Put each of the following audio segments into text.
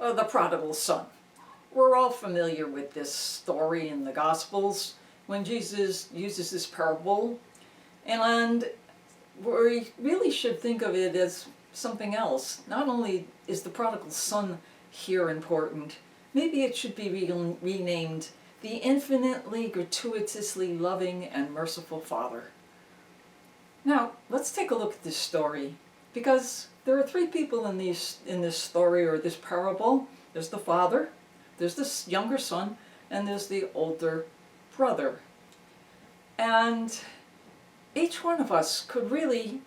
The Prodigal Son. We're all familiar with this story in the Gospels when Jesus uses this parable, and we really should think of it as something else. Not only is the Prodigal Son here important, maybe it should be renamed the infinitely, gratuitously loving and merciful Father. Now, let's take a look at this story, because there are three people in this story, or this parable. There's the father, there's this younger son, and there's the older brother. And each one of us could really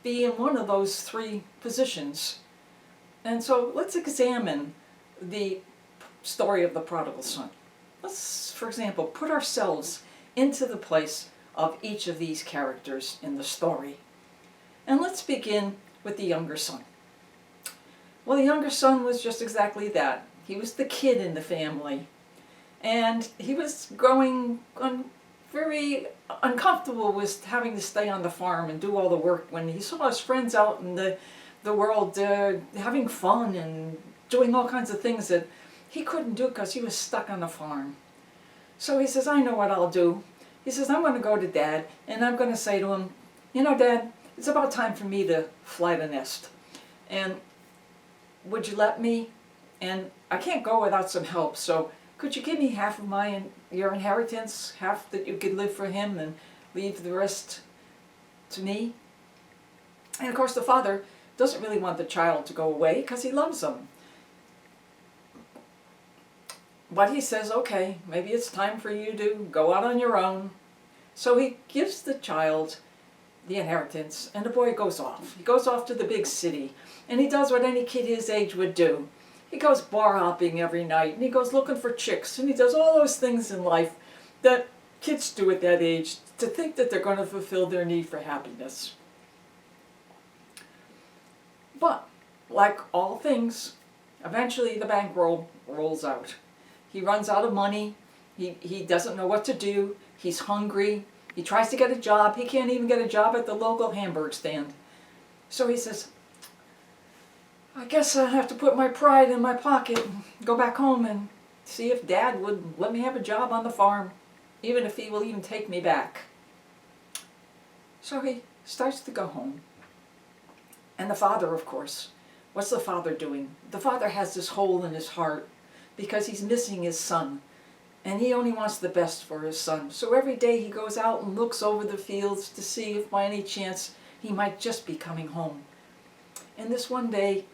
be in one of those three positions. And so let's examine the story of the prodigal son. Let's, for example, put ourselves into the place of each of these characters in the story. And let's begin with the younger son. Well, the younger son was just exactly that. He was the kid in the family. And he was growing very uncomfortable with having to stay on the farm and do all the work when he saw his friends out in the world having fun and doing all kinds of things that he couldn't do because he was stuck on the farm. So he says, I know what I'll do. He says, I'm going to go to Dad and I'm going to say to him, you know, Dad, it's about time for me to fly the nest. And would you let me? And I can't go without some help, so could you give me half of your inheritance, half that you could live for him and leave the rest to me? And of course the father doesn't really want the child to go away because he loves him. But he says, okay, maybe it's time for you to go out on your own. So he gives the child the inheritance, and the boy goes off. He goes off to the big city, and he does what any kid his age would do. He goes bar hopping every night, and he goes looking for chicks, and he does all those things in life that kids do at that age to think that they're going to fulfill their need for happiness. But, like all things, eventually the bankroll rolls out. He runs out of money. He doesn't know what to do. He's hungry. He tries to get a job. He can't even get a job at the local hamburger stand. So he says, I guess I have to put my pride in my pocket and go back home and see if Dad would let me have a job on the farm, even if he will even take me back. So he starts to go home. And the father, of course, what's the father doing? The father has this hole in his heart because he's missing his son. And he only wants the best for his son. So every day he goes out and looks over the fields to see if by any chance he might just be coming home. And this one day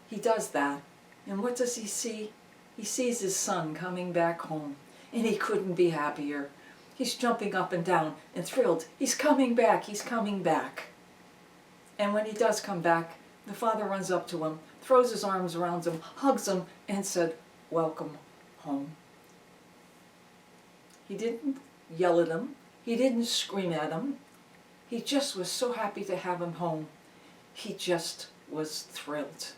he does that. And what does he see? He sees his son coming back home. And he couldn't be happier. He's jumping up and down and thrilled. He's coming back. He's coming back. And when he does come back, the father runs up to him, throws his arms around him, hugs him, and said, welcome home. He didn't yell at him. He didn't scream at him. He just was so happy to have him home. He just was thrilled.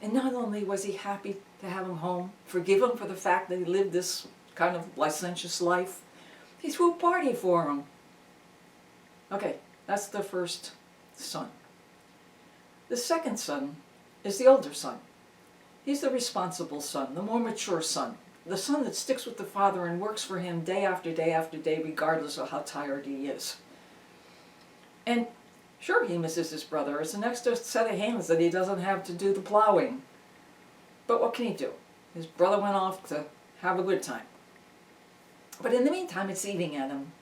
And not only was he happy to have him home, forgive him for the fact that he lived this kind of licentious life, he threw a party for him. Okay, that's the first son. The second son is the older son. He's the responsible son, the more mature son. The son that sticks with the father and works for him day after day after day, regardless of how tired he is. And sure, he misses his brother. It's an extra set of hands that he doesn't have to do the plowing. But what can he do? His brother went off to have a good time. But in the meantime, it's eating at him.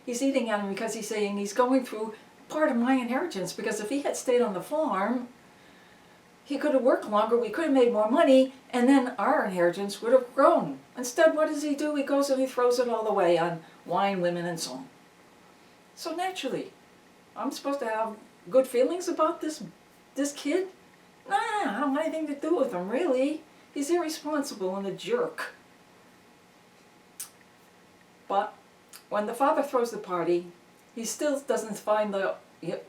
He's eating at him because he's saying he's going through part of my inheritance, because if he had stayed on the farm, he could have worked longer, we could have made more money, and then our inheritance would have grown. Instead, what does he do? He goes and he throws it all away on wine, women, and song. So naturally, I'm supposed to have good feelings about this kid? Nah, I don't have anything to do with him, really. He's irresponsible and a jerk. But when the father throws the party, he still doesn't find the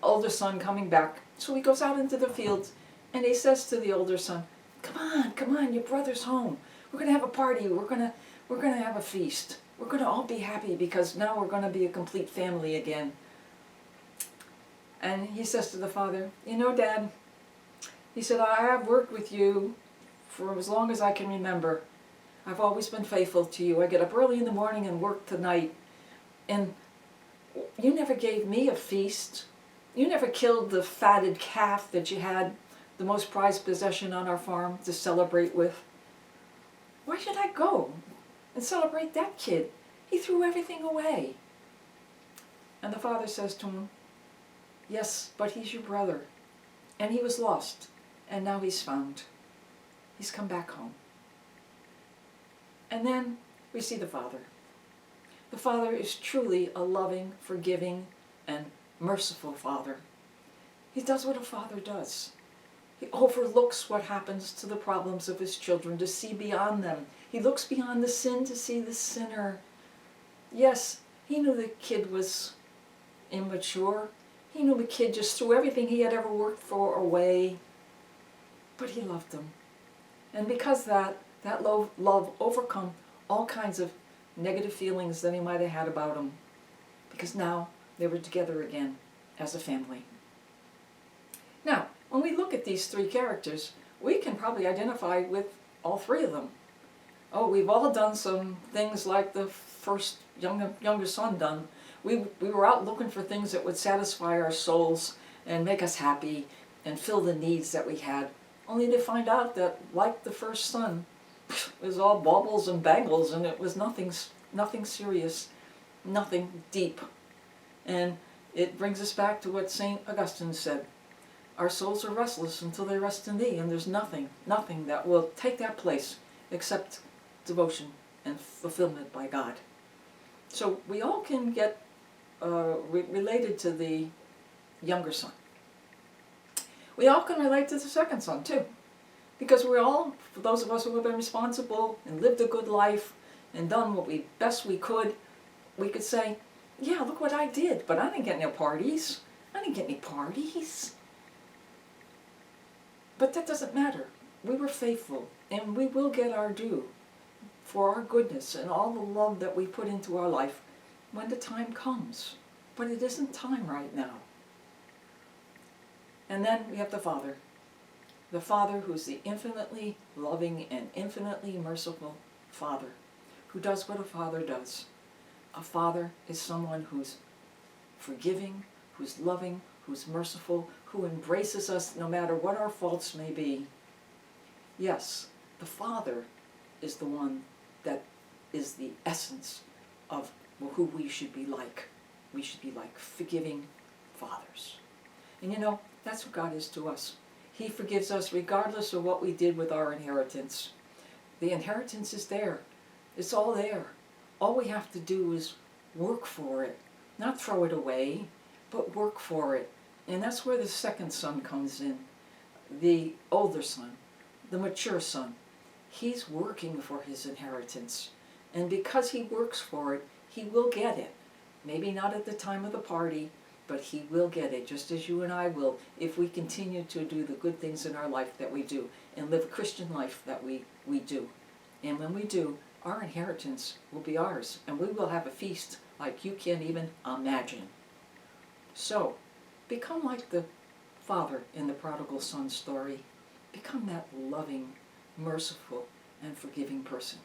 older son coming back. So he goes out into the fields and he says to the older son, come on, your brother's home. We're going to have a party. We're going to have a feast. We're going to all be happy because now we're going to be a complete family again. And he says to the father, you know, Dad, he said, I have worked with you for as long as I can remember. I've always been faithful to you. I get up early in the morning and work the night. And you never gave me a feast. You never killed the fatted calf that you had, the most prized possession on our farm, to celebrate with. Why should I go and celebrate that kid? He threw everything away. And the father says to him, yes, but he's your brother. And he was lost, and now he's found. He's come back home. And then we see the Father. The Father is truly a loving, forgiving, and merciful Father. He does what a father does. He overlooks what happens to the problems of his children to see beyond them. He looks beyond the sin to see the sinner. Yes, he knew the kid was immature. He knew the kid just threw everything he had ever worked for away. But he loved him. And because that love overcome all kinds of negative feelings that he might have had about him. Because now they were together again as a family. Now, when we look at these three characters, we can probably identify with all three of them. Oh, we've all done some things like the first younger son done. We were out looking for things that would satisfy our souls and make us happy and fill the needs that we had, only to find out that, like the first son, it was all baubles and bangles, and it was nothing serious, nothing deep. And it brings us back to what St. Augustine said. Our souls are restless until they rest in thee, and there's nothing that will take that place except devotion and fulfillment by God. So we all can get related to the younger son. We all can relate to the second son too, because we're all, for those of us who have been responsible and lived a good life and done what best we could say, yeah, look what I did, but I didn't get no parties. I didn't get any parties. But that doesn't matter. We were faithful, and we will get our due for our goodness and all the love that we put into our life when the time comes. But it isn't time right now. And then we have the Father. The Father who's the infinitely loving and infinitely merciful Father, who does what a father does. A father is someone who's forgiving, who's loving, who's merciful, who embraces us no matter what our faults may be. Yes, the Father is the one that is the essence of who we should be like. We should be like forgiving fathers. And you know, that's what God is to us. He forgives us regardless of what we did with our inheritance. The inheritance is there. It's all there. All we have to do is work for it. Not throw it away, but work for it. And that's where the second son comes in. The older son, the mature son. He's working for his inheritance. And because he works for it, he will get it. Maybe not at the time of the party, but he will get it, just as you and I will, if we continue to do the good things in our life that we do, and live a Christian life that we do. And when we do, our inheritance will be ours, and we will have a feast like you can't even imagine. So, become like the father in the prodigal son story. Become that loving, merciful, and forgiving person.